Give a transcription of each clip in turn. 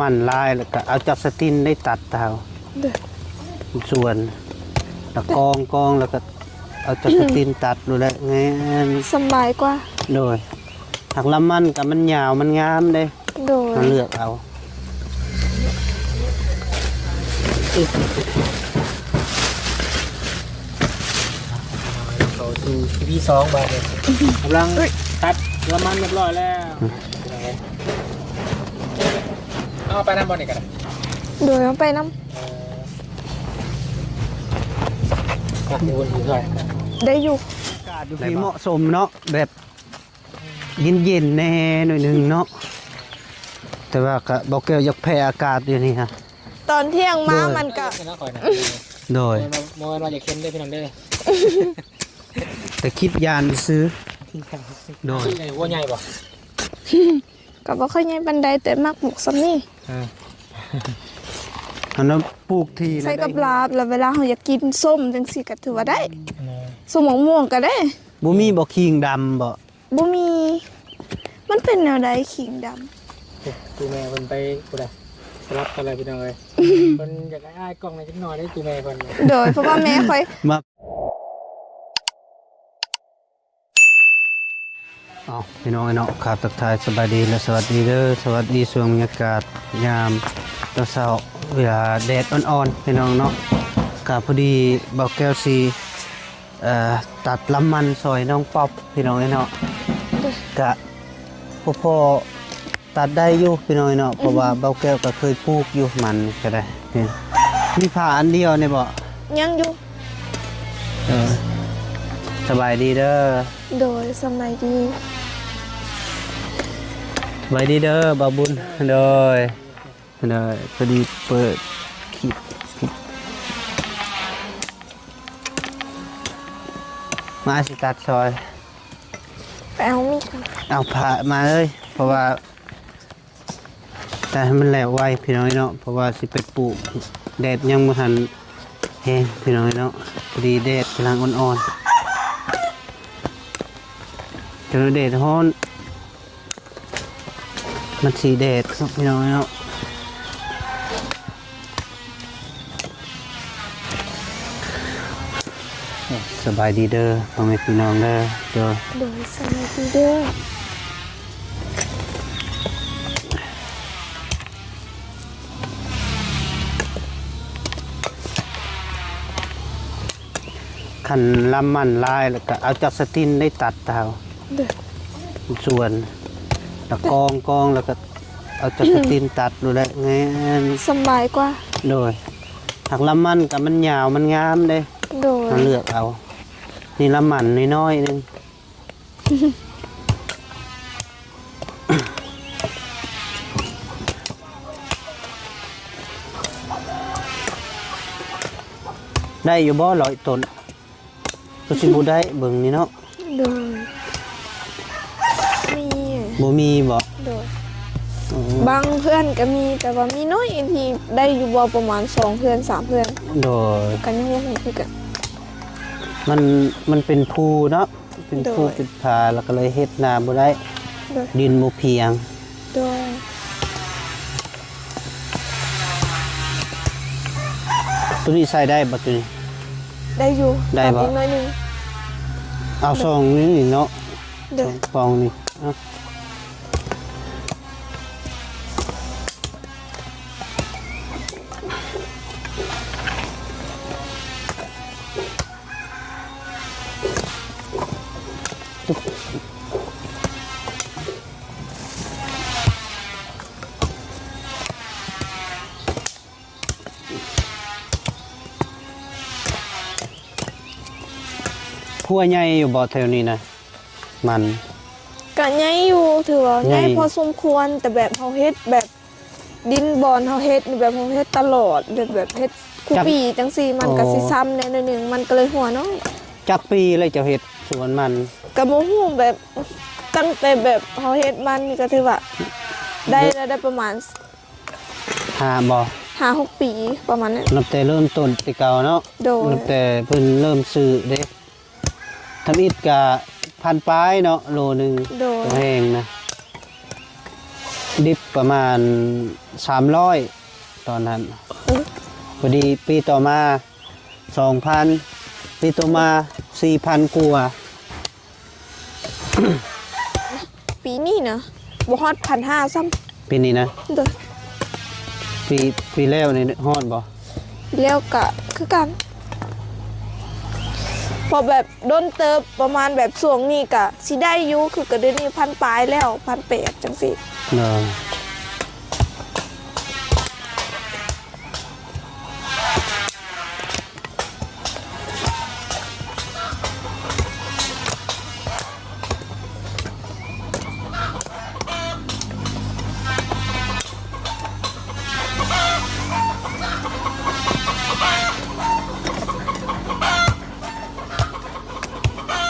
มันลายแล้วก็เอาจับสตินได้ตัดเท้าส่วนแล้วกองแล้วก็เอาจับสตินตัดดูแลไงสบายกว่าโดยหักละมันกับมันยาวมันงามเลยโดยมาเลือกเอาเขาสู่ที่สองบาทเลยกำลังตัดละมันเรียบร้อยแล้วเอาไปน้ำบอลอีกกันโดยเอาไปน้ำได้อยู่อากาศอยู่ที่เหมาะสมเนาะแบบเย็นๆแน่หน่อยนึงเนาะแต่ว่าก็บอกเกี่ยวกับแพ้อากาศอยู่นี่ฮะตอนเที่ยงมามันก็โดยมองว่าอยากเค็มได้พี่น้องได้แต่คิดยานซื้อโดยว่าใหญ่ป่ะก็บ่ค่อยใหญ่บันไดแต่มักหมกซ้ำนี่อันนั้นปลูกทีใส่กับลาบแล้วเวลาเราอยากกินส้มจังซี่ก็ถือว่าได้ส้มม่วงก็ได้บ่มีบ่ขิงดำบ่มีมันเป็นแนวใดขิงดำตูแม่คนไปกูได้สลับกันเลยพี่น้องเลยคนอยากได้กล้องในจังหน่อยได้ตูแม่คนโดยเพราะว่าแม่ค่อยมาพี่น้องเนาะครับทักทายสบายดีและสวัสดีเด้อสวัสดีช่วงบรรยากาศยามตอนเช้าเวลาแดดอ่อนๆพี่น้องเนาะกับพอดีเบาแก้วสีตัดลำมันซอยน้องป๊อบพี่น้องเนาะกะพ่อตัดได้อยู่พี่น้องเนาะเพราะว่าเบาแก้วก็เคยปลูกอยู่มันก็ได้มีผ่าอันเดียวเนี่ยบ่ยังอยู่สบายดีเด้อโดยสบายดีสบายดีเด้อบาบุญโดยพอดีเปิดคลิปมาสิตัดซอยไปเอามีดเอาผ่ามาเลยเพราะว่าแต่ให้มันแหลวไวพี่น้อยเนาะเพราะว่าสิไปปลูกแดดยังไม่ทันแห้งพี่น้อยเนาะพอดีแดดกำลังอ่อนๆจนแดดร้อนมันสีแดดครับพี่น้อยเนาะสบายดีเด้อพ่อแม่พี่น้องเด้อโดยสบายดีเด้อขันลำมันลายแล้วก็เอาจับสตินได้ตัดเท้าส่วนแล้วกองแล้วก็เอาจับสตินตัดดูแลไงสบายกว่าโดยหักลำมันกับมันยาวมันงามเลยมาเลือกเอานี่ลำมันน้อยๆนึงได้อยู่บ่ร้อยต้นก็สิบ่ได้เบิ่งนี่เนาะโดยมีบ่มีบ่โดยบางเพื่อนก็มีแต่ว่ามีน้อยที่ได้อยู่บ่ประมาณ2เพื่อน3เพื่อนโดยกันยังบ่ฮู้คือกันมันเป็นภูเนาะเป็นภูเป็นผาแล้วก็เลยเฮ็ดนาบ่ได้ดินบ่เพียงโดยตัวนี้ใส่ได้บ่ตัวนี้ได้อยู่ได้บ่น้อยนึงเอาซองนี้เนาะฟองนี่พัวใหญ่อยู่บ่แถวนี้นะมันก็ใหญ่อยู่ถือว่าใหญ่พอสมควรแต่แบบเฮาเฮ็ดแบบดินบอนเฮาเฮ็ดแบบเฮาเฮ็ดตลอดแบบเฮ็ดคู่ปีจังซี่มันก็สิซ้ำแน่นึงมันก็เลยหัวน้อยจักปีเลยจะเฮ็ดสวนมันก็บ่ฮู้แบบตั้งแต่แบบเฮาเฮ็ดมันนี่ก็ถือว่าได้ประมาณ5 บ่ 5-6 ปีประมาณนั้นนับแต่เริ่มต้นแต่เก่าเนาะนับแต่เพิ่นเริ่มซื้อเด้ทำอิฐกะ1,000 ปลายเนาะโลนึงแพงนะดิบประมาณ 300ตอนนั้นพอดีปีต่อมา 2,000 ปีต่อมา 4,000กว่า ปีนี้นะบ่ฮอด1,500ซ้ำ ปีนี้นะ เด้อ ปีแล้วนี่ฮอดบ่ แล้วก็คือกันพอแบบโดนเติบประมาณแบบช่วงนี้ก็สิได้อยู่คือก็เดี๋ยวนี้1,000ปลายแล้ว1,800จังซี่ เนาะ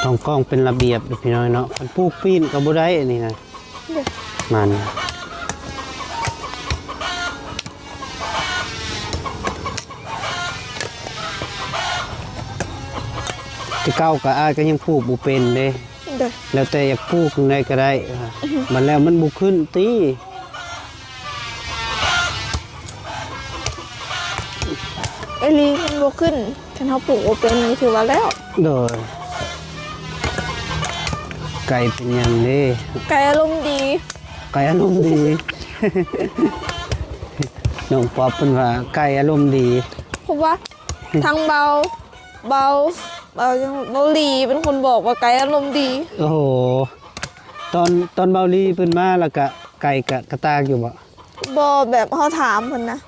ต้องกล้องเป็นระเบียบเด้อพี่น้อยเนาะมันปลูกปีนก็บ่ได้อันนี้นะ เด้อ มันที่เก้าก็อ้ายก็ยังปลูกบ่เป็นเด้ เด้อ แล้วแต่อยากปลูกจังไดก็ได้มันแล้วมันบ่ขึ้นติ ไอลีมันบ่ขึ้นคันเฮาปลูกบ่เป็นนี่ถือว่าแล้ว โดยไก่เป็นหยังเด้ ไก่อารมณ์ดี ไก่อารมณ์ดี น้องปอบเพิ่นว่าไก่อารมณ์ดี เพราะว่าทั้งเบายังเบาหลีเป็นคนบอกว่าไก่อารมณ์ดี โอ้โหตอนเบาลีเพิ่นมาแล้วก็ไก่กระตากอยู่บ่ บ่แบบเฮาถามเพิ่นนะ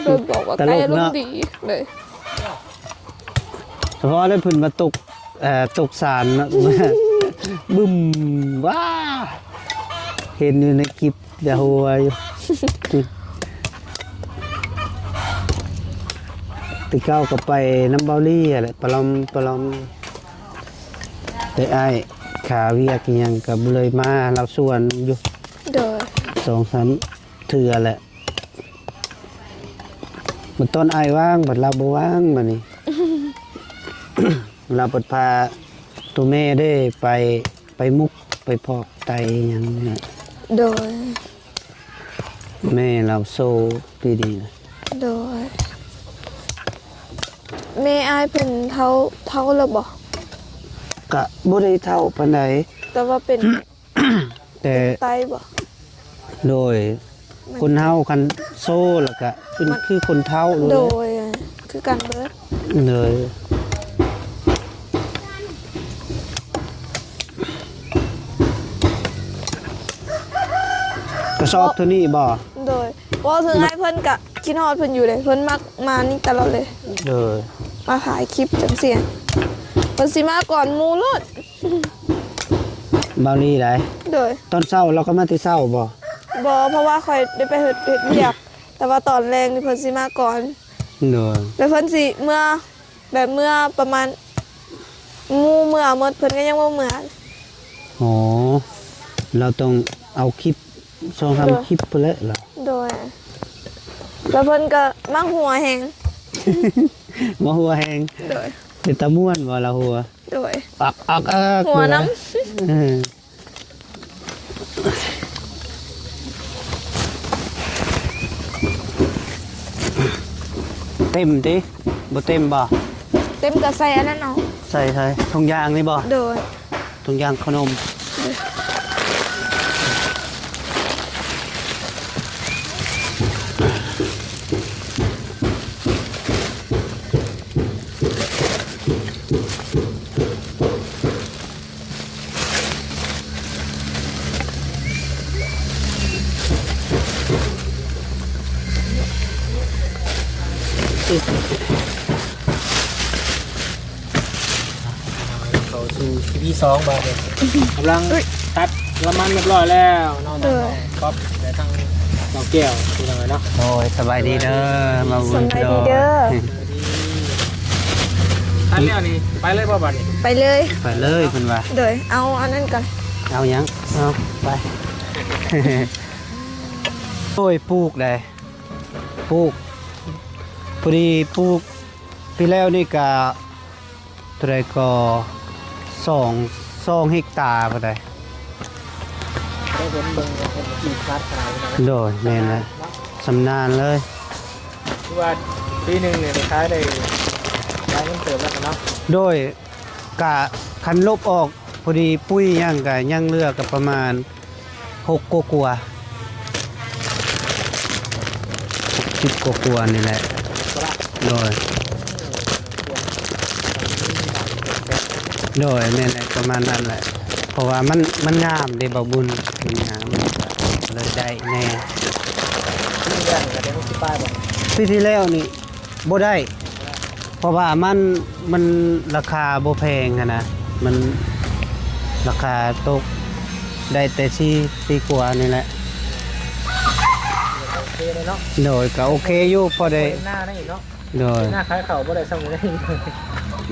เพิ่นบอกว่าไก่อารมณ์ดีเลย เฉพาะได้เพิ่นมาตกสารเนาะ บึ้มว้าเห็นอยู่ในคลิปอย่าหัวอยู่ ติเก้าก็ไปน้ำเบาลี่แหละปลอมแต่อ้ายขาเวียกอิหยังกับเลยมาเราส่วนอยู่ เด้อ 2-3 เทื่อแหละมันต้นอ้ายว่างบัดเราบ่ว่างบัดนี้ เราเปิดพาตัวแม่ได้ไปมุกไปพอกไตอิหยังเนี่ย โดย แม่เราโซ่ปีดีนะ โดยแม่อายเพิ่นเท่าแล้วบ่ กะบ่ได้เท่าปานใด แต่ว่าเป็น แต่ ไตบ่ โดยคนเฮาคันโซ่แล้วก็เป็นคือคนเท่าเลย โดยคือกันเบิด เลยกระสอบเท่านี้บ่ โดยว่าถึงให้เพิ่นกะคิดฮอดเพิ่นอยู่เลยเพิ่นมักมานี่ตลอดเลย เลย มาถ่ายคลิปจังเสียเพิ่นสิมาก่อนหมู่โลด บาลีได้ โดย ตอนเช้าเราก็มาที่เช้าบ่ บ่เพราะว่าค่อยได้ไปเฮ็ดเวียกแต่ว่าตอนแรงนี่เพิ่นสิมาก่อน เลย แล้วเพิ่นสิเมื่อแบบเมื่อประมาณหมู่เมื่อหมดเพิ่นก็ยังบ่เมื่อ อ๋อเราต้องเอาคลิป2-3 คลิปไปแล้วเหรอ โดยแล้วเพิ่นก็มักหัวแฮง มาหัวแหง โดย เป็นตะม่วนบ่ละหัว โดย อักหัวน้ เออเต็มติบ่เต็มบ่ เต็มกระใส่อันนั้นเอา ใส่ถุงยางนี่บ่ โดย ถุงยางขนมเข้าสู่ที่2บาทเลยกำลังตัดละมันเรียบร้อยแล้วน้องก๊อฟแต่ทางน้องแก้วคือยังไงเนาะ โอ้ยสบายดีเด้อมาบุ ส ญ บายดีเด้อ ตัดแล้วนี่ไปเลยบ่บัดนี่ ไปเลย ไปเลยเพิ่นว่า โดยเอาอันนั้นก่อน เอาหยังเอาไป โอ้ยปลูกได้ปลูกพอดีปลูกปีแล้วนี่ก็เท่าไรก็2 เฮกตาร์พอได้ ได้ เห็นเบิ่งเห็นอีกคัดขนาดนี้ โดยแม่นแล้วสำนานเลย คือว่าปีหนึงเนี่ยคล้ายได้ได้เงินเติมแล้วกันเนาะ โดยกะคันลบออกพอดีปุ้ยย่างกะย่างเลือกกับประมาณ6กว่า10กว่านี่แหละโดยแม่นแหละประมาณนั้นแหละเพราะว่ามันงามเด้บ่บุญมันงามเลยได้แน่ ที่แรกก็ได้60 ป้ายบ่ ปีที่แล้วนี่บ่ได้ เพราะว่ามันราคาบ่แพงอะนะมันราคาตกได้แต่ที่กว่านี่แหละ โอเคเลยเนาะ โดยก็โอเคอยู่พอได้ หน้าได้อีกเนาะ โดย หน้าคล้ายเข่าบ่ได้ซ้ำเลย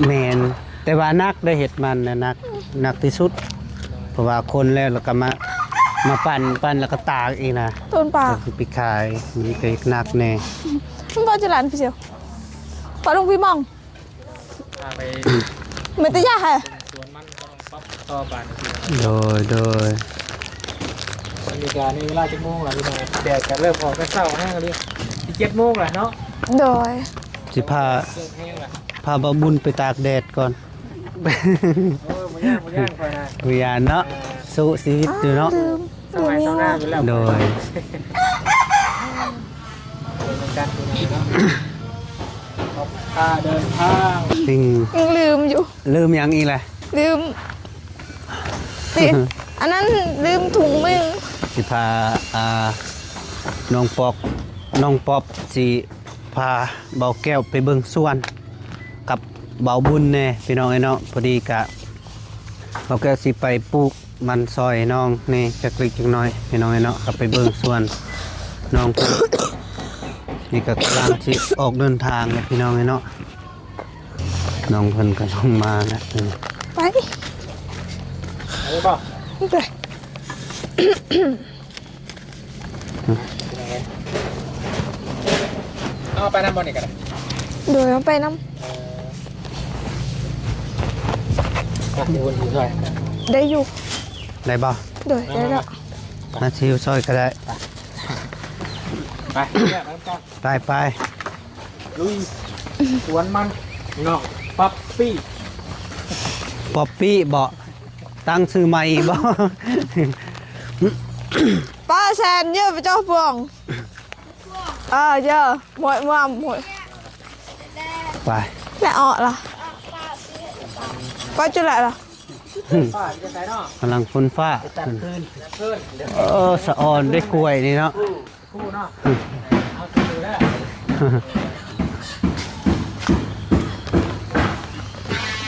แมนแต่ว่านักได้เห็ดมันนะนักที่สุด เพราะว่าคนแล้วเราก็มาปั่นแล้วก็ตากอีกนะ ต้นปลา ก็คือไปขายมันก็นักแน่ มันบ่จะหลานพี่เสียวปลาลงพี่มอง ไป เหมือนตะย่าค่ะ สวนมันก็ต้องปั๊บต่อบาน โดย บรรยากาศนี่เวลา7 โมงแล้วพี่น้องแดดก็เริ่มออกก็เช้าแห้งแล้วดิ7 โมงแล้วเนาะ โดย สิพา เริ่มแห้งแล้ว บ่บุญไปตากแดดก่อน บ่ย่างค่อยนะ วิญญาณเนาะสู้ชีวิตอยู่เนาะ ลืม สมัยเช้าหน้าอยู่แล้ว โดย เป็นการดูเนาะพาเดินทาง สิ่ง ยังลืมอยู่ ลืมหยังอีกแหละ ลืมติอันนั้นลืมถุงมือ สิพาน้องป๊อบสิพาเบาแก้วไปเบิ่งสวนกับเบาบุญแน่พี่น้องไอ้เนาะพอดีกะเบาแก้วสิไปปลูกมันซอยน้องนี่จักเล็กจักน้อยพี่น้องไอ้เนาะกลับไปเบิ่งสวนน้อง นี่ก็กำลังสิออกเดินทางเลยพี่น้องไอ้เนาะน้องเพิ่นก็ลงมานะ ไป เอาป่ะ ไป เอาไปน้ำบอลอีกกัน โดยเอาไปน้ ดูวนอยู่ด้วย ำได้อยู่ ได้บ่ โดยได้แล้ว มาชิวซอยก็ได้ ไปเนี่ยแล้วก็ ไป ลุยสวนมันน้องปั๊บปี้ ป๊อปปี้บ่ตั้งชื่อใหม่อีกบ่ ป้าแซนเยอะไปเจ้าพวงเยอะหมวยมั่วหมวย ไป แม่ออกล่ะป้าจุดอะไรล่ะ ป้าจะใส่เนาะ กำลังฝนฟ้า จัดคืนเดี๋ยว สะออนด้วยกล้วยนี่เนาะ คู่เนาะเอาคืนแล้ว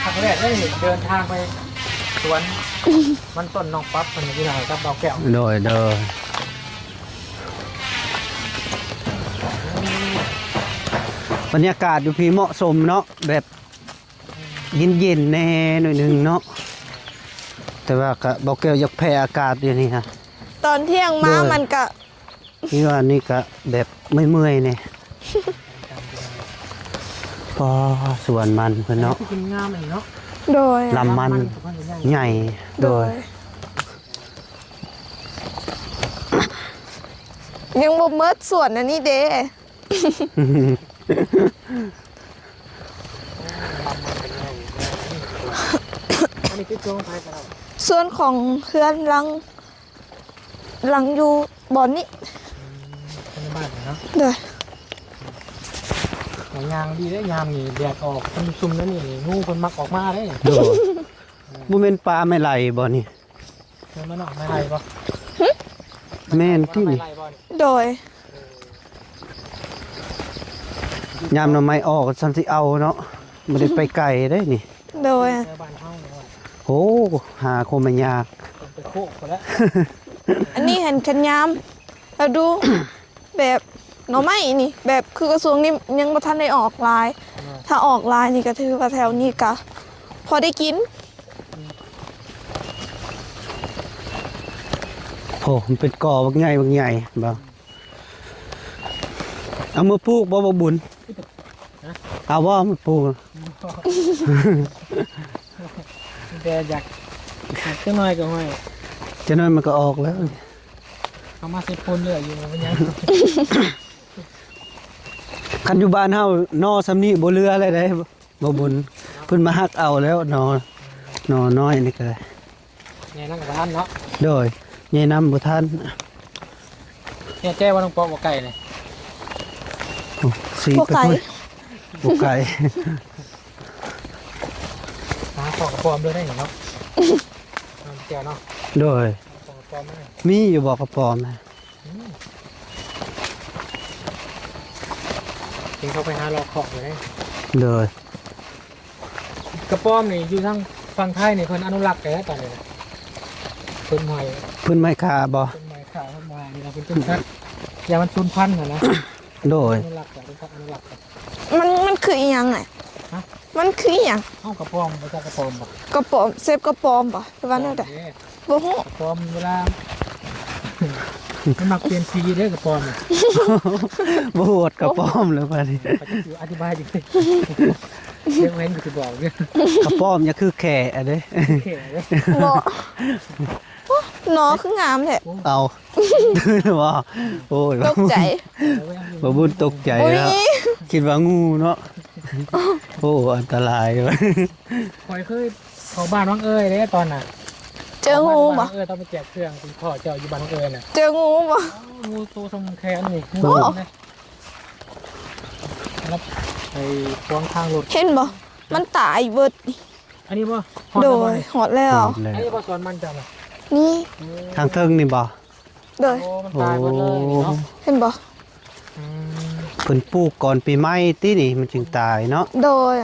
ครั้งแรกได้เดินทางไปสวนมันต้นน้องปั๊บมันที่ไหนครับดอกแก้ว โดยบรรยากาศอยู่พี่เหมาะสมเนาะแบบเย็นๆแน่หน่อยหนึงเนาะแต่ว่าก็บอกแก้วอยากแพ้อากาศอยู่นี่ฮะ ตอนเที่ยงมา ด้วย มันก็ นี่ว่านี่ก็แบบไม่เมื่อยเนี่ยพอสวนมันเพื่อนเนาะ กินงามเลยเนาะ โดย ลำมันใหญ่โดย ยังบ่เมิดส่วนอันนี้เด้ อันนี้คือช่วงไฟกันเรา ส่วนของเพื่อนหลังอยู่บ่อนนี้ ในบ้านเนาะ โดย ยางดีได้ยามนี่แดดออกซุ่มๆแล้วนี่งูคนมักออกมาได้ โดยบ่แม่นปลาไม่ไหลบ่นี่ เดินมาเนาะไม่ไรป่ะ แม่นที่ ไม่ นี่ ไรป่ะ โดย ยามหน่อไม้ออกซั่นสิเอาเนาะบ่ได้ไปไกลได้นี่ โดย เจอบ้านเฮาเนี่ย โอ้หาคงมันยาก ไปโคกคนละ อันนี้เห็นคันยามแล้วดู แบบหน่อไม้นี่ แบบคือกระทรวงนี้ยังบ่ทันได้ออกลาย ถ้าออกลายนี่ก็ถือว่าแถวนี้ก็พอได้กิน โอ้มันเป็นกอบักใหญ่บ่เอามาปลูกบ่บุญเอาบ่มาปลูก แต่อยากขึ้นหน่อยก็ห้อย จะนั้นมันก็ออกแล้ว เขามาเซ็ตปนเรื่อยอยู่มันยัง คันอยู่บ้านเฮานอซำนี้บ่เรืออะไรได้บ่บุญเพิ่นมาฮักเอาแล้วนอน้อยนี่ก็ได้ เนี่ยนั่งกับท่านเนาะ โดยใหญ่นำบ่ทัน เนี่ยแจ้ว่าน้องปอบ่ไก่เลย โอ้สี บ่ ไป ไก่ พุ่นบ่ไก่ หาของกระปอมด้วยได้เนาะแจ้เนาะ โดย ของกระปอมได้ มีอยู่บ่กระปอมนะ จริงเขาไปหาลอกของเลย โดย กระปอมนี่อยู่ทางฝั่งไทยนี่เพิ่นอนุรักษ์แล้วตอนนี้เพิ่นหอย เพิ่นไม่ค่าบ่ ต้นไม้ขาวต้นไม้นี่เราเป็นต้นพันธุ์อย่ามันสูญพันธุ์นะ โดย อนุรักษ์เป็นพันธุ์อนุรักษ์ มันคืออีหยังไง ฮะ มันคืออีหยัง เอ้ากระปอมไม่ใช่กระปอมบ่ กระป๋อมเซฟกระป๋อมบ่หรือว่าแนวใดบ่ฮู้ กระปอมเวลามันมักเปลี่ยนสีเด้อกระปอมเนี่ย บ่โหดกระปอมเลยบัดนี้ เขาจะอธิบายจริงๆเรื่องเว้นคือบอกเนี่ย กระปอมอย่าคือแข่อะเด้ เข่เลย บ่โอ้หนอคืองามแท้ เอาบ่โอ้ย ตกใจ บ่บุญตกใจ โอ้ย แล้วคิดว่างูเนาะโอ้อันตรายเว้ย คอยเคยเขาบ้านน้องเอ้ยเด้ตอนน่ะ เจองูบ่ บ้านน้องเอ้ยต้องไปแจกเครื่องคุณพ่อเจ้าอยู่บ้านน้องเอ้ยน่ะ เจองูบ่ งูตัวสมแขนนี่งูนะแล้วไปขวางทางรถ เห็นบ่มันตายเบิดนี่ อันนี้ป่ะ โดยหอดแล้ว อันนี้ป่ะสอนมันจังเลย นี่ ทางเทิงนี่บ่ โดย โอ้มันตายหมดเลยเนาะ เห็นบ่ เพิ่นปลูกก่อนปีใหม่ตินี่มันจึงตายเนาะ โดย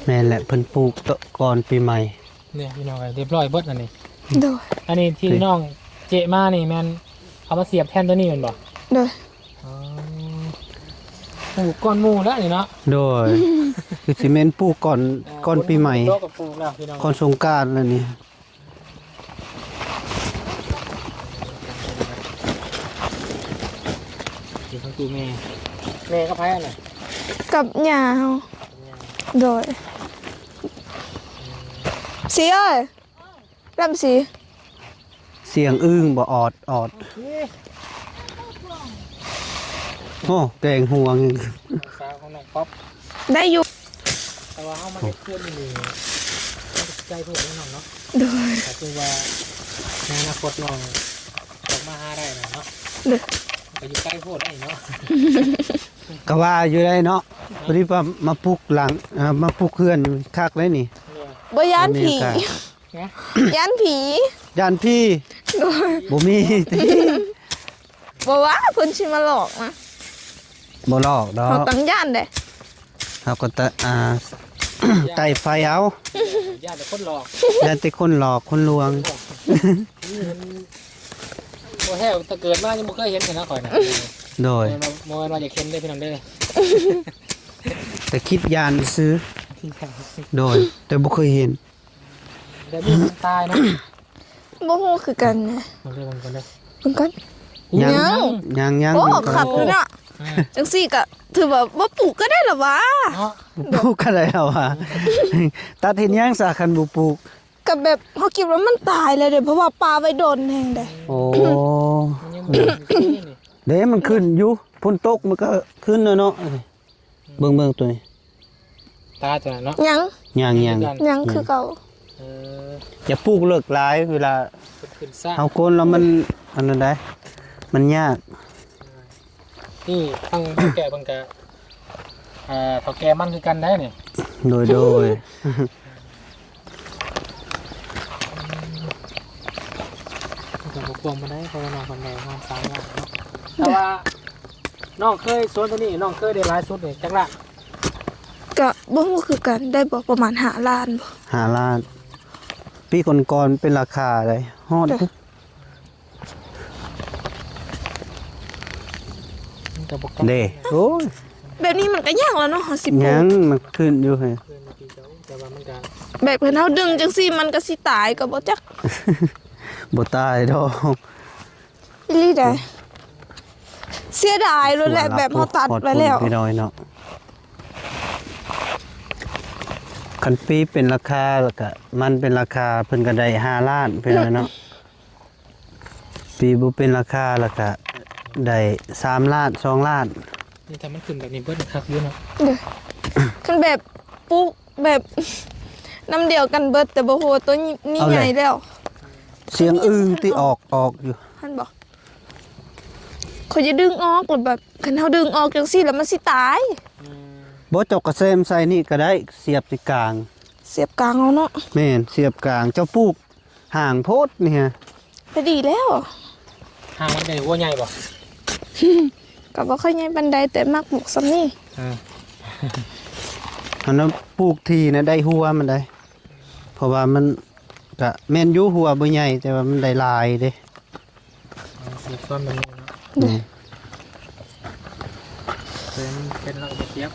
แม่นแหละเพิ่นปลูกก่อนปีใหม่ เนี่ยพี่น้องเรียบร้อยเบิดอันนี้ โดย อันนี้ที่น้องเจมานี่แมนเอามาเสียบแทนตัวนี้แมันบ่ โดย ปลูกก้อนหมูแล้วนี่เนาะ โดยคือสิแม่นปลูกก่อนปีใหม่ โตกับปลูกแล้วพี่น้อง ก่อนสงกรานต์แล้วนี่ ที่ของตูแม่ก็ไพ่อะไร กับหญ้าเฮาโดยสีเอ้ยลำสี เสียงอึ้งบ่ออดโอ้แกงห่วง สาวของน้องป๊อป ได้อยู่ แต่ว่าเขามาเก็บเพื่อนนี่ใจเพื่อนน้องเนาะ โดย แต่คือว่าในอนาคตน้องออกมาหาได้นะเนาะ โดย ไปอยู่ใกล้โพดได้เนาะ ก็ว่าอยู่ได้เนาะพอดีว่ามาปลูกหลังมาปลูกเพื่อนคักเลยนี่ บ่ย้านผี เนี่ย ย้านผี ย่านพี่ โดย บ่มีติ บ่ว่าเพิ่นสิมาหลอกนะ บ่ลอกดอ เขา ก ตั้งย่านเด้ เฮาก็ตะไต่ไฟเอา ญาติแต่คนหลอก ย่านแต่คนหลอกคนลวง นี่มันโมแห้วแต่เกิดมายังไม่เคยเห็นกันนะข่อยนะ โดย โมมาอยากเห็นได้พี่น้องได้ แต่คิดยานซื้อโดย แต่บ่เคยเห็น แต่มีมันตายนะ บ่ฮู้คือกันนะ มาเรื่องมันกันเลย เพิ่นกัน ยัง โอ้ อยู่ ขับอยู่เนาะจังซี่ก็ถือว่าบ่ปลูกก็ได้ล่ะวะ เนาะ ปลูกกันแล้วอ่ะตัดเห็นยังสาคันบ่ปลูก กับแบบเฮาคิดว่ามันตายเลยเด้เพราะว่าปลาไว้โดนแฮงเด้ โอ้ มันยังมีนี่นี่ เด้มันขึ้นอยู่ฝนตกมันก็ขึ้นแล้วเนาะเบิ่งตัวนี้ ตาตัวนั้นเนาะ ยัง ยัง ยังคือเก่า อย่าปลูกเลิกหลายเวลา ขึ้นซ่า เอาโคนแล้วมันอันนั้นได้มันยาก นี่ตั้งแก่บังกะเท่าแก่มันคือกันได้เนี่ย โดย จะบกพร่องมาได้เพราะว่าน้องคนแดงน้องสามอย่างเนาะแต่ว่าน้องเคยสวนตัวนี้น้องเคยได้หลายสุดเนี่ยจังละ ก็บ่ฮู้คือกันได้บ่ประมาณ5ล้านบ่ หาล้านปีก่อนๆเป็นราคาเลยฮอด แต่บกต้อง เด้โอ้ย แบบนี้มันก็ยากแล้วเนาะเฮาสิปลู ยั ก งมันขึ้นอยู่ให้ เพื่อนมาปีเจ้าแต่ว่ามันก็ แบบเพิ่นเฮาดึงจังซี่มันก็สิตายก็บ่จัก บ่ตายดอก อีหลีได้เสียดายเลยแหละแบบเฮาตัดไว้แล้ว พี่น้อยเนาะ คันปีเป็นราคาแล้วก็มันเป็นราคาเพิ่นก็ได้5ล้านเพิ่นว่าเนาะปีบ่เป็นราคาแล้วก็ได้3ล้าน2ล้าน นี่ถ้ามันขึ้นแบบนี้เบิดคักอยู่เนาะ เด้อคันแบบปลูกแบบน้ำเดียวกันเบิดแต่บ่ฮู้ว่าตัวนี้ใหญ่แล้ว เสียงอึ้งที่ออกอยู่ ท่านบอกเขาจะดึงออกหรือแบบคันเฮาดึงออกจังซี่แล้วมันสิตาย บ่เจกกระเซมใส่นี่ก็ได้เสียบที่กลาง เสียบกลางเอาเนาะ แม่นเสียบกลางเจ้าปลูกห่างโพดนี่ฮะ ไปดีแล้ว ห่างมันได้หัวใหญ่บ่ ก็บ่ค่อยใหญ่ปานใดแต่มักปลูกซ้ำนี่ อันนั้นปลูกทีนะได้หัวมันได้ เพราะว่ามันก็แม่นอยู่หัวบ่ใหญ่แต่ว่ามันได้หลายเด้ สีส้มแบบนี้เนาะ นี่ เป็นเราเทียบ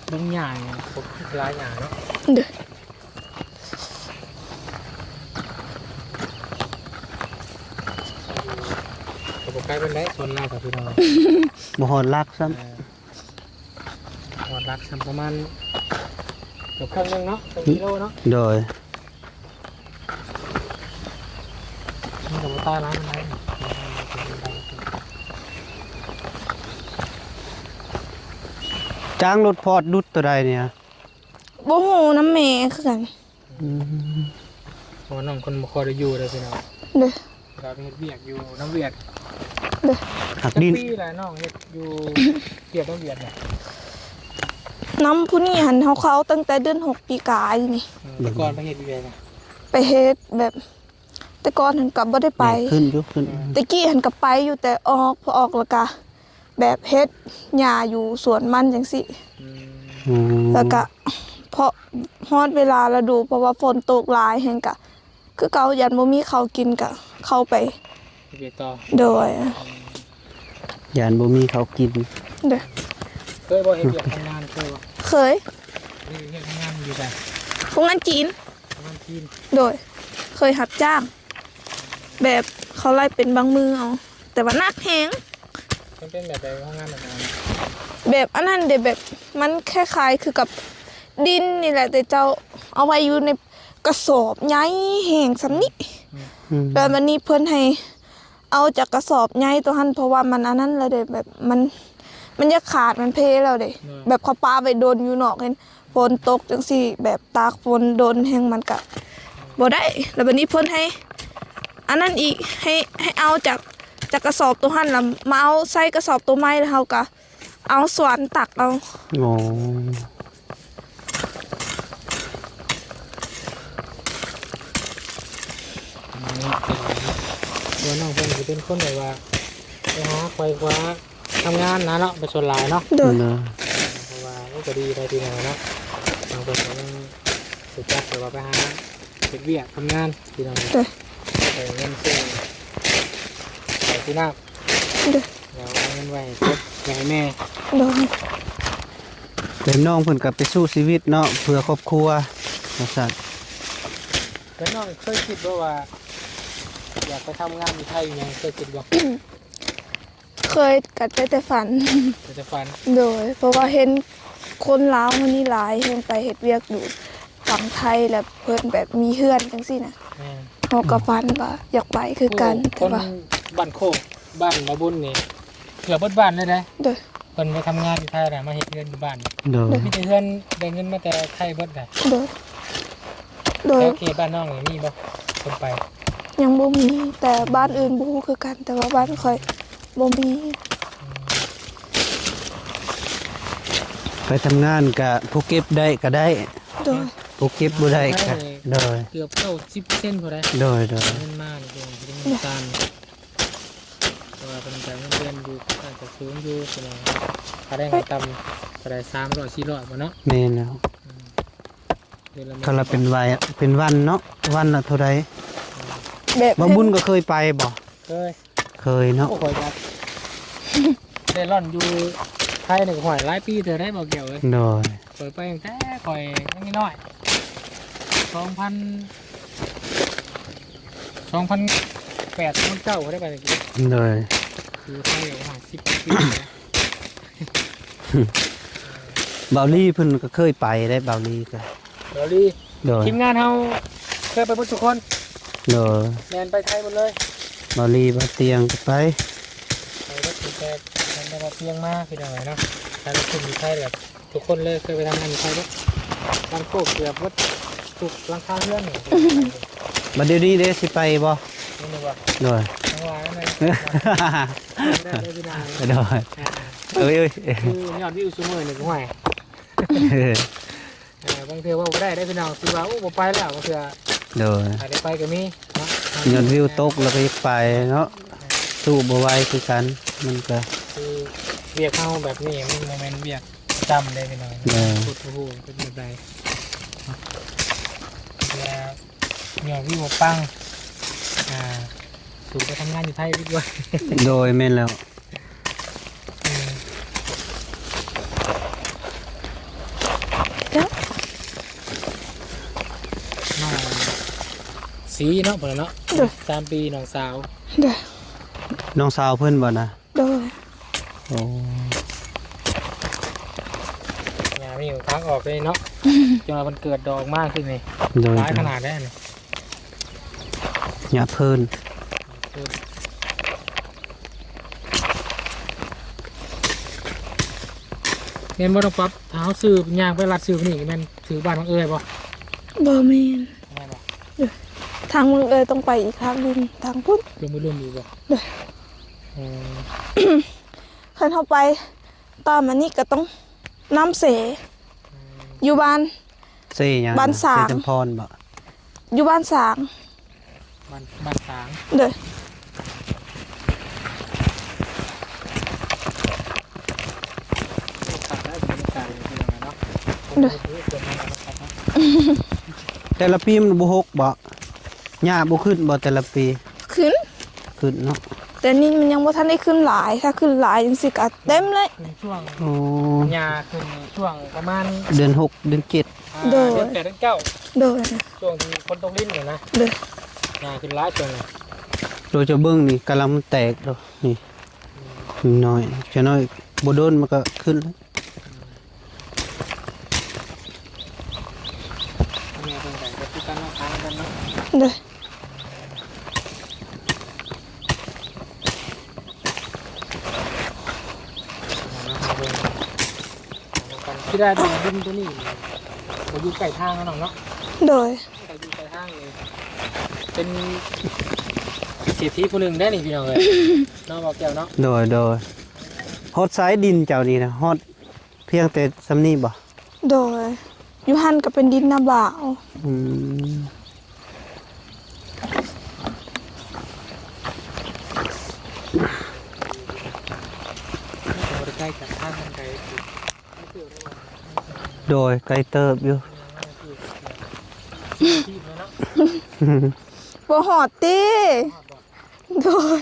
เบิ่งหญ้าเนี่ยพวกลายหญ้าเนาะ เด้อ ก็บ่ใกล้เป็นได้ส่วนเรากับพี่น้อง บ่ฮอดลักซ้ำ หอดรักประมาณเกือบครึ่งนึงเนาะเป็นกิโลเนาะ โดย มันกับใต้ร้านมันไหน จ้างรถพอดดุดตัวใดเนี่ย บ่ฮู้น้ำแม่คือกัน เพราะน้องคนบ่คอยได้อยู่เลยพี่น้อง เด้อ เราเฮ็ดเวียกอยู่น้ำเวียก เด้อ หัก จัก ดิน ปีแหละน้องเฮ็ดอยู่เวียกน้ำเวียกเนี่ย น้ำผู้นี้หันเฮาเข้าตั้งแต่เดือน6ปีกายนี่ แต่ก่อนไปเฮ็ดเวียกเนี่ย ไปเฮ็ดแบบแต่ก่อนหันกลับบ่ได้ไป ขึ้นอยู่ขึ้น ตะกี้หันกลับไปอยู่แต่ออกพอออกแล้วก็แบบเฮ็ดหญ้าอยู่สวนมันจังซี่ อืม แล้วก็พอฮอดเวลาฤดูเพราะว่าฝนตกหลายแฮงกะคือเก่ายันบ่มีข้าวกินกะเข้าไป เวียกต่อ โดย ยานบ่มีเขากิน เด้อ เคยบ่เฮ็ดเวียกทำงานเคยบ่ เคย นี่เฮ็ดทำงานอยู่แต่ โรงงานจีน ทำงานทีม โดย เคยรับจ้าง แบบเขาไล่เป็นบางมือเอาแต่ว่านักแฮง มันเป็นแบบใดทำงานแบบนั้น แบบอันนั้นเด้แบบมันคล้ายๆคือกับดินนี่แหละแต่เจ้าเอาไว้อยู่ในกระสอบใหญ่แห้งสำนี้ อืม แล้ววันนี้เพิ่นให้เอาจากกระสอบใหญ่ตัวหันเพราะว่ามันอันนั้นแล้วเด้แบบมันจะขาดมันเพแล้วเด้แบบเขาปาไปโดนอยู่นอกเห็นฝนตกจังซี่ แบบตากฝนโดนแห้งมันก็บ่ได้ แล้ววันนี้เพิ่นให้ อันนั้นอีกให้เอาจากกระสอบตัวหันแล้วมาเอาใส่กระสอบตัวไม้แล้วเฮาก็เอาสวนตักเอา โอ้ ตัวน้องเพิ่นสิเป็นคนแบบว่าไปหาไขว่คว้าทำงานนะเนาะไปส่วนหลายเนาะ โดย เนอะ เพราะว่าก็ดีได้ทีหนึงเนาะบางคนก็ยังสุดจัดแต่ว่าไปหาเฮ็ดเวียกทำงานทีหนึง โดย ไปเงินซื้อไปที่น้ โดย ำแล้วเอาเงินไว้เก็บไว้ให้แม่ โดย เป็นน้องเพิ่นก็ไปสู้ชีวิตเนาะเพื่อครอบครัวว่าซั่น แล้วน้องเคยคิดว่าอยากไปทำงานอยู่ไทยยังเคยคิดบ่ เคยกัดแต่ฝัน จะฝัน โดย เพราะว่าเห็นคนลาวมันนี่หลายเห็นไปเฮ็ดเวียกอยู่ฝั่งไทยแล้วเพิ่นแบบมีเฮือนจังซี่น่ะ แม่ เฮาก็ฝันว่าอยากไปคือกัน ค แต่ น ว่า บ้านโคกบ้านมาบุญนี่เกือบเบิดบ้านเลยนะ โดย คนไปทำงานอยู่ไทยน่ะมาเฮ็ดเงินอยู่บ้าน โดย มีแต่เงินได้เงินมาแต่ไทยเบิดน่ะ โดย โดย แล้วเขตบ้านน้องนี่มีบ่คนไป ยังบ่มีแต่บ้านอื่นบ่ฮู้คือกัน แต่ว่าบ้านข่อยบ่มี ไปทำงานกับผู้เก็บได้ก็ได้ โดย ผู้เก็บบ่ได้ก็โดย เกือบ90%พอได้ โดยโดย เงินมานี่เป็นเงินตามเพราะว่าเป็นการเงินเดือนอยู่อาจจะสูงอยู่ใช่ไหมถ้าได้เงินต่ำก็ได้300 400บ่เนาะ แม่นแล้ว เดือนละ เขาละเป็นวัยเป็นวันเนาะวันละเท่าใด แบบ บ่บุญก็เคยไปบ่ เคย เคยเนาะ โอ้โหจักได้ร่อนอยู่ไทยนี่ก็หอยหลายปีเธอได้บ่เกี่ยวเลย โดย เปิดไปตั้งแต่ข่อยยังน้อย2000 2008 2009ได้ไปตะกี้ โดย อยู่ไทยประมาณ10 ปีแล้ว บาวลี่เพิ่นก็เคยไปได้บาวลี่ก็ เดี๋ยวรี โดย ทีมงานเฮาเคยไปหมดทุกคน โดย แลนไปไทยหมดเลย บาวลี่บ่เตียงก็ไป ไปรถถึงแค่ทำได้มาเพียงมากคือยังไงเนาะการลงทุนอยู่ไทยแบบทุกคนเลยเคยไปทำงานอยู่ไทยด้วยการโคกเกือบวัดถูกหลังคาเรื่องนี่ บัดเดี๋ยวนี้เด้สิไปบ่ นี่นึกว่า โดย ทั้งวายนั่นเลยได้ได้พี่นาย โดยเอ้ย คือยอดวิวซูเมอร์หนึ่งห่วยบางเทื่อว่าบ่ได้พี่น้องคือว่าโอ้บ่ไปแล้วบางเทื่อ โดย อาจจะไปก็มีเนาะ ยอดวิวตกแล้วก็อยากไปเนาะสู้บ่ไหวคือกันมันก็ คือเวียกเข้าแบบนี้มันโมเมนต์เวียกจำเลยพี่น้องพูดพูดเป็นแบบใดแล้วยอดวิวปังสู่ไปทำงานอยู่ไทยดีกว่า โดยแม่นแล้ว แล้ว น้องสีเนาะเพิ่นเนาะ3 ปีน้องสาว เด้อ น้องสาวเพิ่นบ่นะ โดย โอ้ งานมีอยู่ทางออกเลยเนาะจนมันเกิดดอกมากขึ้นนี่ โดย ร้ายขนาดได้นี่ หยาเพิ่น เงินบ่ต้องปรับเท้าซื้อย่างไปรัดซื้อนี่แม่นถือบ้านของเอ้ยบ่ บ่แม่น แม่นบ่ ทางมึงต้องไปอีกทางหนึงทางพุ่น รวมอยู่บ่ เด้อ คันเฮาไปตามอันนี้ก็ต้องน้ำเสอยู่บ้าน เซ่หยัง บ้านสาม เซ่จำพรบ่ อยู่บ้านสาง บ้านสาง เด้อ ขับได้บรรยากาศเป็นยังไงเนาะ เด้อ แต่ละปีมันบ่ฮกบ่หญ้าบ่ขึ้นบ่แต่ละปี ขึ้น ขึ้นเนาะ แต่นี่มันยังบ่ทันได้ขึ้นหลายถ้าขึ้นหลายจังสิก็เต็มเลย คือช่วง โอ้ หญ้าขึ้นช่วงประมาณ เดือน6เดือน7 เดือน8เดือน9 โดย ช่วงที่คนตกลิ้นอยู่นะ เด้อ หญ้าขึ้นหลายช่วงน่ะ โดยจะเบิ่งนี่กำลังมันแตกดอกนี่น้อยจะน้อยบ่โดนมันก็ขึ้นแล้ว แม่เพิ่นก็คือกันเนาะทางกันเนาะ เด้อ ที่ได้ดินตัวนี้เราอยู่ใกล้ทางแล้วเนาะ โดย เราอยู่ใกล้ทางเลยเป็นเศรษฐีผู้หนึ่งได้นี่พี่น้องเลยน้องบอกแก้วเนาะ โดยฮอดสายดินเจ้านี่นะฮอดเพียงแต่ซำนี้บ่ โดยอยู่หันก็เป็นดินนาบ่าว อืม เราใกล้จากทางกันไกล โดยไกลเติบอยู่ ที่เนาะ บ่ฮอดติโดย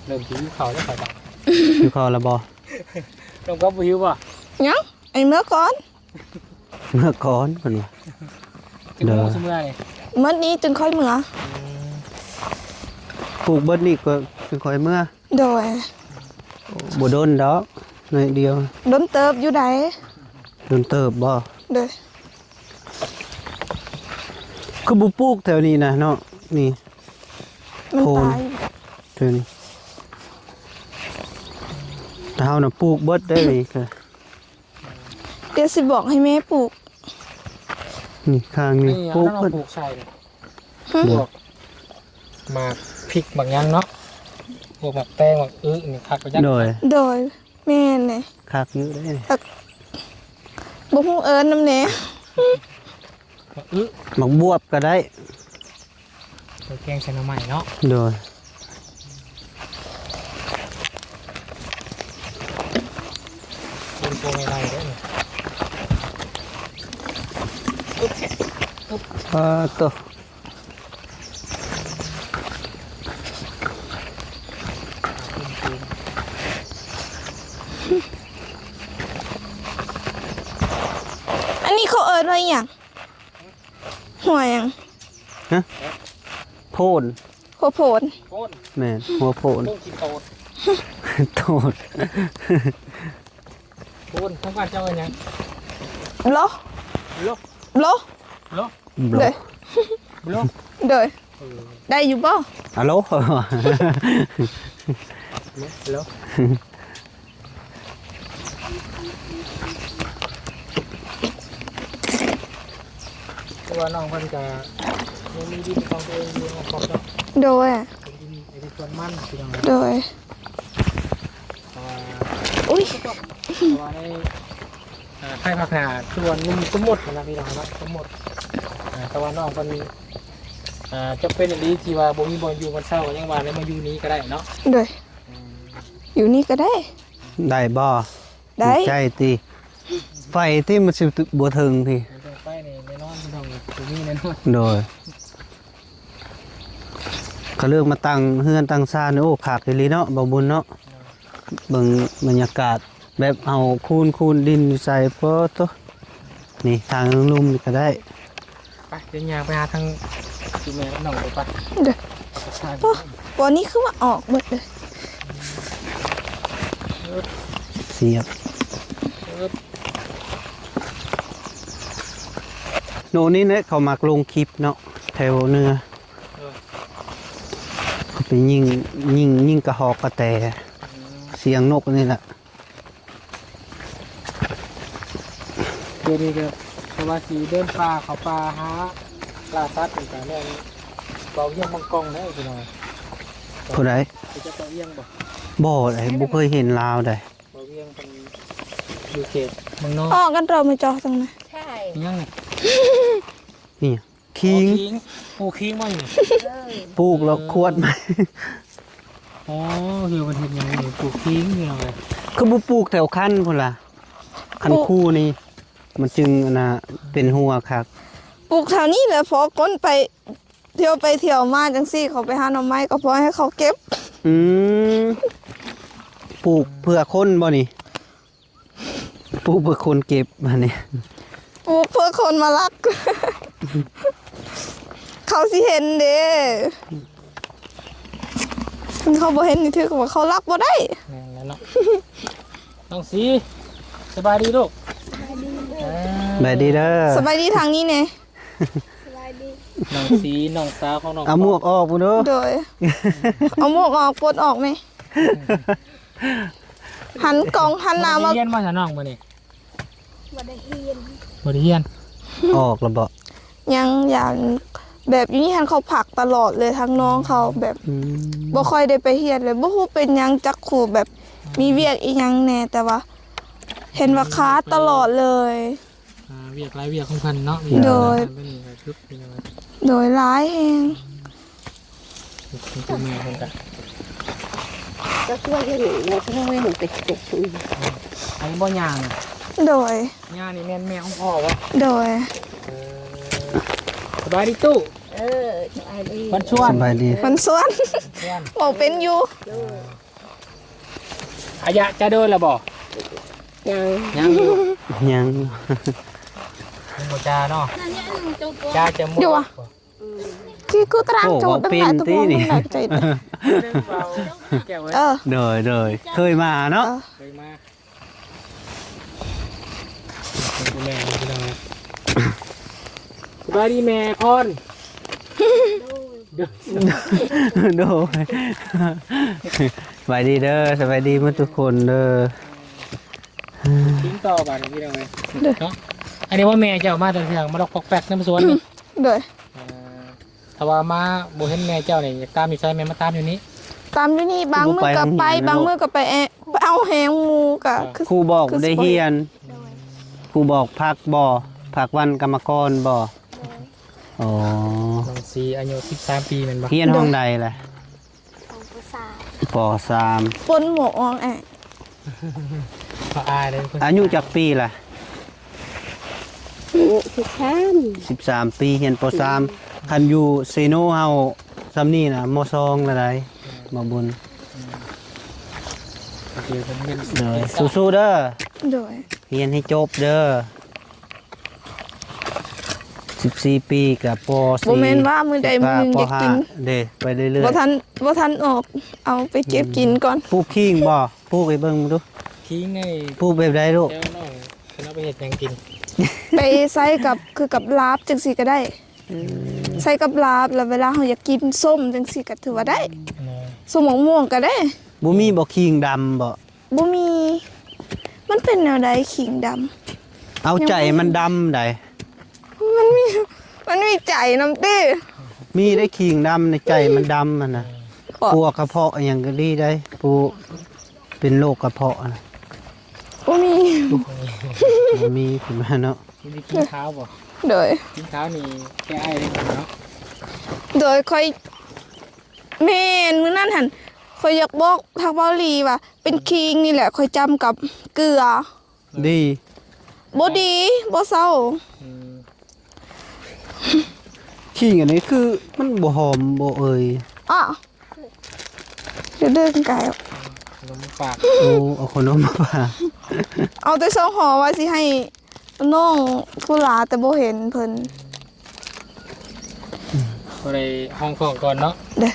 เริ่มหิวเขาแล้วค่ะ อยู่เขาละบ่ ลงก็หิวป่ะ ยังไอ้เมื่อก่อน เมื่อก่อนเพิ่นว่า จะมูสมือเลย เมื่อนี้จึงค่อยเมื่อ ปลูกเบิดนี่ก็เป็นข่อยเมื่อ โดย บ่โดนดอกหน่อยเดียว โดนเติบอยู่ใด โดนเติบบ่ โดย คือบ่ปลูกแถวนี้นะเนาะนี่ มัน โคน ตาย แถวนี้แต่เฮาน่ะปลูกเบิดได้นี่ค่ะ เดี๋ยวสิบอกให้แม่ปลูก นี่ข้างนี้ นี่ ปลูก เรา เบิด ปลูกใส่เลยพวกหมากพริกบางอย่างเนาะพวกหมากแตงหมากนี่คักไปยัก โดย โดยแม่นเลย คักอยู่ได้นี่ บ่ฮู้เอิ้นนำแหน่ หมาก หมักบวบก็ได้ ตัวแกงใส่หน่อไม้เนาะ โดย กินโปรไม่ได้ด้วยนี่ ตัว อันนี้เขาเอิ้นว่าอิหยัง หัวหยัง โพน หัวโผน โค่น แม่นหัวโพน โค่นกินโตด โทษ โค่นทั้งบ้านเจ้าเป็นหยัง โล โล โล โล บ เล ล็อย ก โล เดย เออ ได้อยู่บ่ ฮัลโหล โลเพราะว่าน้องเพิ่นก็ยังมีดินของตัวเองอยู่ของเขาเนาะ โดย เป็นดินไอ้ที่ส่วนมันพี่น้อง โดย เพราะว่า อุ้ย เพราะว่าในให้พักหนาส่วนนุ่มสมมตินะพี่น้องนะสมมติแต่ว่าน้องคนนี้จะเป็นอย่างนี้ที่ว่าบ่มีบอลอยู่บนเศร้าก็ยังว่าในมาอยู่นี้ก็ได้เนาะ โดยอยู่นี่ก็ได้ ได้บ่ ได้ ใจติไฟที่มันสิบ่ถึงพี่ มันต้องไปในนอนพี่น้องตรงนี้แน่นอน โดยก็เลือกมาตั้งเฮือนตั้งซ่านโอ้คักอีหลีเนาะบ่บุญเนาะเบิ่งบรรยากาศแบบเอาคูนดินใส่โพโตนี่ทางลุ่มๆนี่ก็ได้ ไปเดินยางไปหาทางจูแม่กับน้องไปปะ เด้อ ใช่ วันนี้คือว่าออกหมดเลย เสียบโน่นนี่เนี่ยเขามักลงคลิปเนาะแถวเนื้อเขาไปยิงกระหอกกระแตเสียงนกนี่แหละ เดี๋ยวนี้ก็เพราะว่าสีเดินป่าเขาป่าหาล่าสัตว์อีกแล้วเนี่ยเบาเยี่ยงบางกองนะพี่น้อง ผู้ใด จะเบาเยี่ยงบ่ บ่ได้บ่เคยเห็นลาวได้ เบาเยี่ยงเป็นอยู่เขตเมืองนอก ออกกันเราไม่จอตรงนั้น ยังไง นี่คิง ปลูกคิงบ่อยู่ ปลูกแล้วควดไหม อ๋อคือมันเห็นยังไงปลูกคิงอยู่หน่อย คือบ่ปลูกแถวคันพุ่นล่ะคันคู่นี่มันจึงน่ะเป็นหัวคัก ปลูกแถวนี้เลยพอก้นไปเที่ยวมาจังซี่เขาไปหาหน่อไม้ก็พอให้เขาเก็บ อืมปลูกเพื่อคนบ่นี่ปลูกเพื่อคนเก็บอันนี้ ปลูกเพื่อคนมารัก เขาสิเห็นเด้เขาบ่เห็นนี่ถือว่าเขารักบ่ได้ นั่นเนาะน้องสีสบายดีลูก บายดีเด้อ สบายดีทางนี้เนี่ย น้องสีน้องสาวของน้อง เอาหมวกออกพุ่นเด้อ โดย เอาหมวกออกปลดออกไหมหันกล่องหันหน้ามา เฮียนมาจากน้องมานี่ บ่ได้เฮียน บ่ได้เฮียน ออกแล้วบ่ ยังอย่างแบบอยู่นี่หันเขาผลักตลอดเลยทั้งน้องเขาแบบ อืม บ่ค่อยได้ไปเฮียนเลยบ่ฮู้เป็นหยังจักขู่แบบมีเวียกอีหยังแน่แต่ว่า เห็นว่าค้าตลอดเลย เวียกไรเวียกของเพิ่นเนาะ โดย เป็นนี่ก็คือเป็นยังไง โดยร้ายแฮง คุณแม่เพิ่นก็ ก็ช่วยให้หนูนะช่วยให้หนูไปเก็บทุน อันนี้บ่ย่างน่ะ โดย ย่างนี่แม่นแม่ของพ่อวะ โดย สบายดีตู้ สบายดี มันชวน สบายดี มันส่วน ชวน บอกเป็นอยู่ อายะจะเดินแล้วบ่ ยัง ยังอยู่ ยัง ยังบ่จ้าเนาะจ้าจะหมด อยู่อะที่กูตารางโจทย์ตั้งหลายตัวมึงหนักใจเด้อ แก้วไว้ เออ เด้อเคยมาเนาะ เคยมาคุณแม่พี่น้องสบายดีแม่พรเด้อ โดยสบายดีเด้อสบายดีหมดทุกคนเด้อ ทิ้งต่อบ้านพี่น้องเลยเนาะอันนี้ว่าแม่เจ้ามาแต่เสียงมาดอกปอกแป๊กในสวนนี่ โดย ถ้าว่ามาบ่เห็นแม่เจ้านี่อยากตามอยู่ไสแม่มาตามอยู่นี้ ตามอยู่นี่บางมือก็ไปบางมือก็ไปไปเอาแหงหมูกะ ครูบอกได้เฮียนครูบอกพักบ่พักวันกรรมกรบ่อ๋อ น้องสีอายุ13ปีแม่นบ่ เฮียนห้องใดล่ะป ปนหมวกอองแอะ พออายเลยเพิ่น .3 อายุจักปีล่ะ ทุกท่าน 13 ปีเฮียนป .3 คันอยู่เซโนเฮาซำนี้น่ะม .2 ละไดบ่บุญ เดี๋ยวเพิ่นเรียน เด้อสู้ๆเด้อ โดย เรียนให้จบเด้อ 14ปีกับป .4 บ่แม่นว่ามื้อใดมื้อหนึงอยากกิน เด้ไปเรื่อย บ่ทันออกเอาไปเก็บกินก่อน ๆปลูกขิงบ่ปลูกให้เบิ่งดู ทิ้งใน ปลูกแบบใดลูก เจ้าน้องคณะไปเฮ็ดหยังกิน ไปใส่กับคือกับลาบจังซี่ก็ได้ใส่กับลาบแล้วเวลาเฮาอยากกินส้มจังซี่ก็ถือว่าได้ส้มมะม่วงก็ได้ บ่มีบ่ขิงดำบ่ บ่มีมันเป็นแนวใดขิงดำ เอาใจมันดำได้ มันมีใจน้ำเต้ มีได้ขิงดำในใจมันดำน่ะปวกกระเพาะอหยังก็ดีได้ปูเป็นโรคกระเพาะน่ะ บ่มี บ่มีขึ้นมาเนาะ มีกินข้าวบ่ โดย กินข้าวนี่แก้ไอได้บ่เนาะ โดยค่อยแม่นมื้อนั้นหั่นค่อยอยากบอกทางเบาหลีว่าเป็นคิงนี่แหละค่อยจำกับเกลือ ดี บ่ดีบ่เศร้า อืม ขิงอันนี้คือมันบ่หอมบ่เอ่ย อ่ะเดี๋ยวเดินไกลออก ขนมฝาก โอ้เอาขนมมาฝาก เอาแต่2ห่อว่าสิให้น้องผู้หลาแต่บ่เห็นเพิ่น บ่ได้ห้องของก่อนเนาะ เด้อ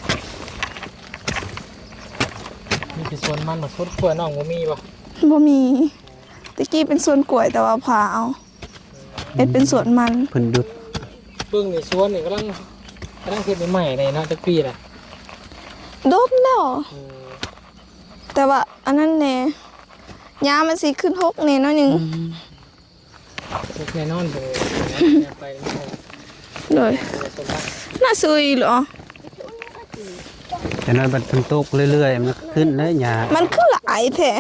มีแต่ส่วนมันบ่สดกล้วยน้องบ่มีบ่ บ่มีตะกี้เป็นสวนกล้วยแต่ว่าผ่าเอาเอ็ดเป็นสวนมัน เพิ่นดุด เบิ่งนี่สวนนี่กำลังเฮ็ดใหม่ๆเลยเนาะจักปีล่ะ โดนแล้ว เออ แต่ว่าอันนั้นแน่ยามันสิขึ้นหกแน่น้อยหนึง ทุกแน่นอนเด้ออย่าไปเนาะ เลย ต้นไม้ น่าซุยเหรอ แต่น้อยบัดเพิ่นตกเรื่อยๆมันก็ขึ้นแล้วหญ้า มันคือหลายแท้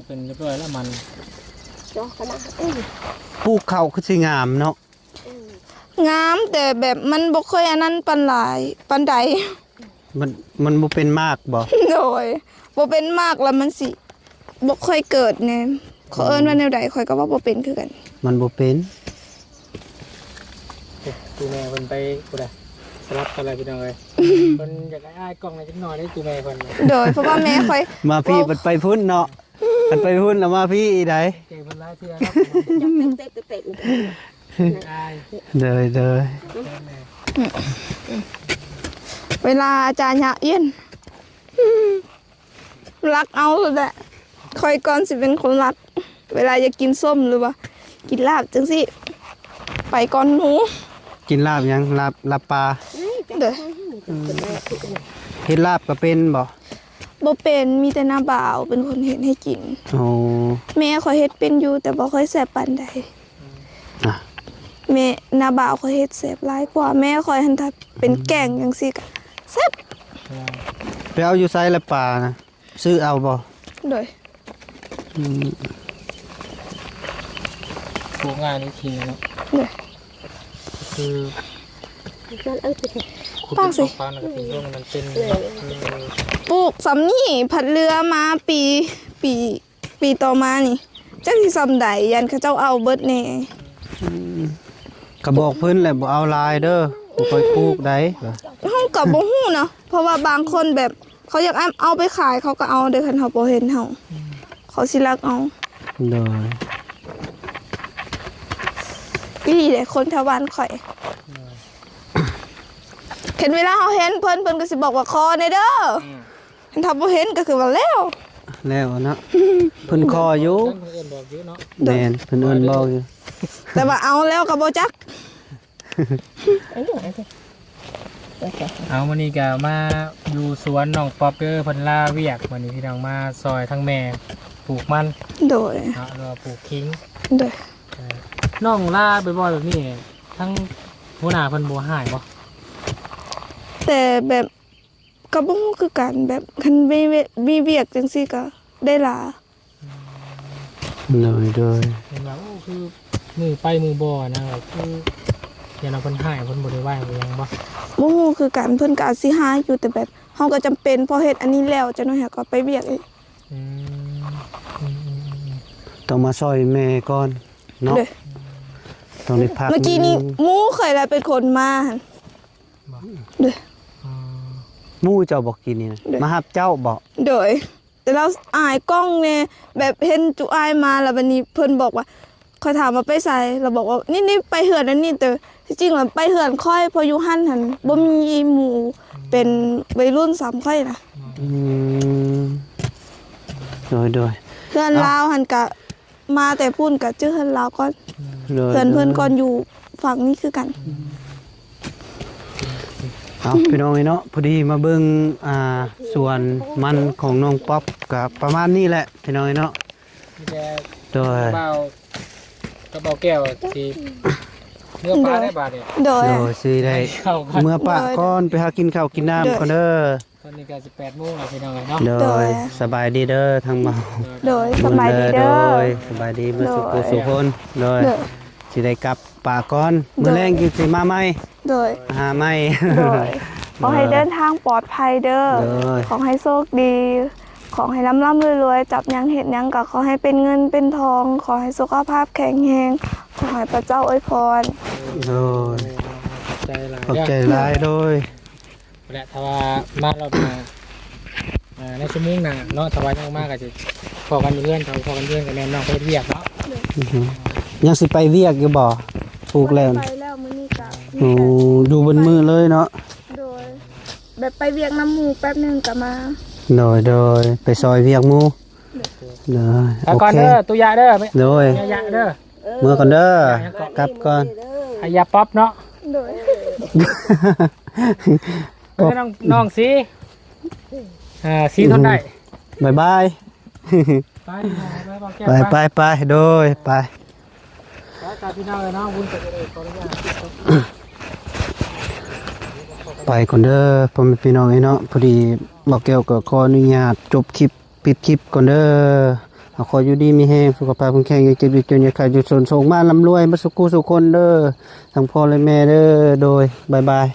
เป็นเรียบร้อยแล้วมัน จอขนาด ปลูกข้าวคือสิงามเนาะ งามแต่แบบมันบ่ค่อยอันนั้นปานหลายปานใด มันบ่เป็นมากบ่ โดยบ่เป็นมากแล้วมันสิบ่ค่อยเกิดแน่ขอเอิ้นว่าแนวใดข่อยก็ว่าบ่เป็นคือกัน มันบ่เป็น ตูแม่เพิ่นไปกูได้สลับกันอะไรพี่น้องเอ้ยเพิ่นอยากได้อ้ายกล้องหน่อยจักหน่อยได้ตูแม่เพิ่น โดยเพราะว่าแม่ข่อย มาพี่มันไปพุ่นเนาะมันไปพุ่นแล้วมาพี่อีใด เก่งเพิ่นหลายเทื่อเนาะ จับเตะ อ้าย เด้อ เวลาอาจารย์ยะเอี้ยนรักเอาสุดแหละข่อยก่อนสิเป็นคนรัก เวลาอยากกินส้มหรือว่ากินลาบจังสิไปก่อนหนู กินลาบยังลาบปลา เด้อ เฮ็ดลาบก็เป็นบ่ บ่เป็นมีแต่น้าบ่าวเป็นคนเฮ็ดให้กิน โอ้ แม่ข่อยเฮ็ดเป็นอยู่แต่บ่ค่อยแซ่บปานใด อ่ะ แม่น้าบ่าวข่อยเฮ็ดแซ่บหลายกว่าแม่ข่อยหันถ้าเป็นแกงจังซี่ก็แซ่บ ไปเอาอยู่ไสละปลานะซื้อเอาบ่ โดย อืม ปลูกง่ายนี่ทีเนาะ โดย คือ นั่นไป ขุด ฟังสิ ฟังแล้วก็เป็นช่วงมันเป็น ปลูกสำนี่ผัดเรือมาปีต่อมานี่จักสิซำใดยันเขาเจ้าเอาเบิดแน่ ก็บอกเพิ่นแหละบ่เอาลายเด้อบ่ค่อยปลูกได้ เฮาก็บ่ฮู้เนาะเพราะว่าบางคนแบบเขาอยากเอาไปขายเขาก็เอาเด้อคันเฮาบ่เห็นเฮาเขาสิรักเอา เด้อ อีหลีเด้คนแถวบ้านข่อยเห็นเวลาเฮาเห็นเพิ่นก็สิบอกว่าคอในเด้อถ้าบ่เห็นก็คือว่าแล้ว แล้วเนาะเพิ่นคออยู่ ท่านเพิ่นบอกอยู่เนาะ แม่นเพิ่นเอิ้นบอกอยู่ แต่ว่าเอาแล้วก็บ่จัก เอามื้อนี้ก็มาอยู่สวนน้องป๊อปเด้อเพิ่นลาเวียกมื้อนี้พี่น้องมาซอยทั้งแม่ปลูกมัน โดย เนาะแล้วก็ปลูกขิง โดย น้องลาบ่อยๆแบบนี้ทั้งหัวหน้าเพิ่นบ่หายบ่ แต่แบบก็บ่ฮู้คือกันแบบคันมีเวียกจังซี่ก็ได้ลา เด้อ เห็นว่าโอ้คือมือไปมือบ่นะแบบคืออย่างเราเพิ่นหายเพิ่นบ่ได้ไหวหรือยังบ่ บ่ฮู้คือกันเพิ่นก็อาจสิหาอยู่แต่แบบเฮาก็จำเป็นพอเฮ็ดอันนี้แล้วจังหน่อยก็ไปเวียกอีก อืมอืม ต้องมาซอยแม่ก่อนเนาะ เด้อ ต้องได้พัก เมื่อกี้นี้หมูเคยแล้วเป็นคนมาหั่นเด้อ อืม หมู่เจ้าบอกกินนี่นะ เด้อ มาหับเจ้าบ่ โดยแต่เราอายกล้องเนี่ยแบบเห็นจุอายมาแล้ววันนี้เพิ่นบอกว่า ค่อยถามว่าไปใส่เราบอกว่านี่ไปเหือนนั่นนี่แต่ที่จริงแล้วไปเหือนค่อยพออยู่หั่นหันบ่มีหมู่เป็นวัยรุ่นสามค่อยนะ อืมโดย เพื่อนลาวหันกะมาแต่พูนกะชื่อเพื่อนลาวก็ โดย เพื่อนก่อนอยู่ฝั่งนี้คือกัน เอาพี่น้องเนาะพอดีมาเบิ่งส่วนมันของน้องป๊อปกับประมาณนี้แหละพี่น้องเนาะ มีแต่ โดย เบาก็เบาแก้วที่เนื้อปลาได้บาทเนี่ย โดย โดยสิได้ เข้ากัน เมื่อปะก่อนไปหากินข้าวกินน้ำก่อนเด้อ ตอนนี้ก็18 โมงแล้วพี่น้องเนาะ โดยสบายดีเด้อทางเมา โดยสบายดีเด้อ โยสบายดีเมื่อสุขสุขคนโดย โดย สิได้กลับป่าก่อนมื้อแรงกินสิมาใหม่ โดย หาใหม่ โดยขอให้เดินทางปลอดภัยเด้อ โดย ขอให้โชคดี ขอให้ร่ำรวยๆจับหยังเห็ดหยังก็ขอให้เป็นเงินเป็นทอง ขอให้สุขภาพแข็งแรงขอให้พระเจ้าอวยพร โดย ใจหลาย ขอบใจหลายโดย และถ้าว่ามาเรามาในชั่วโมงหน้าเนาะถ้าว่ายังมากก็จะพอกันอยู่เพื่อนเขาพอกันเพื่อนกับแม่น้องไปเรียกเนาะ ยังสิไปเวียกอยู่บ่ปลูกแล้ว ไปแล้วมื้อนี้ก็ โอ้ดูบนมือเลยเนาะ โดยแบบไปเวียกน้ำหมูแป๊บหนึงก็มา โดยไปซอยเวียกหมู่โดย แล้ว โอ ก่อน เค เด้อตุยาเด้อไม่ โดย ยาเด้อ เมื่อก่อนเด้อ กลับก่อน อายาป๊อปเนาะ โดย เพื่อนน้องสีสีทนได้ บ๊ายบาย ไป ไปโดยไป การพี่น้องเลยเนาะวุ้นจะได้ขออนุญาต ไปก่อนเด้อพ่อแม่พี่น้องไอ้เนาะพอดีบอกแก้วก็ขออนุญาตจบคลิปปิดคลิปก่อนเด้อขออยู่ดีมีแรงสุขภาพแข็งแรงอย่าเจ็บอย่าจนอย่าขาดอย่าจนส่งมาร่ำรวยมาสุขสุขคนเด้อทั้งพ่อและแม่เด้อโดยบ๊ายบาย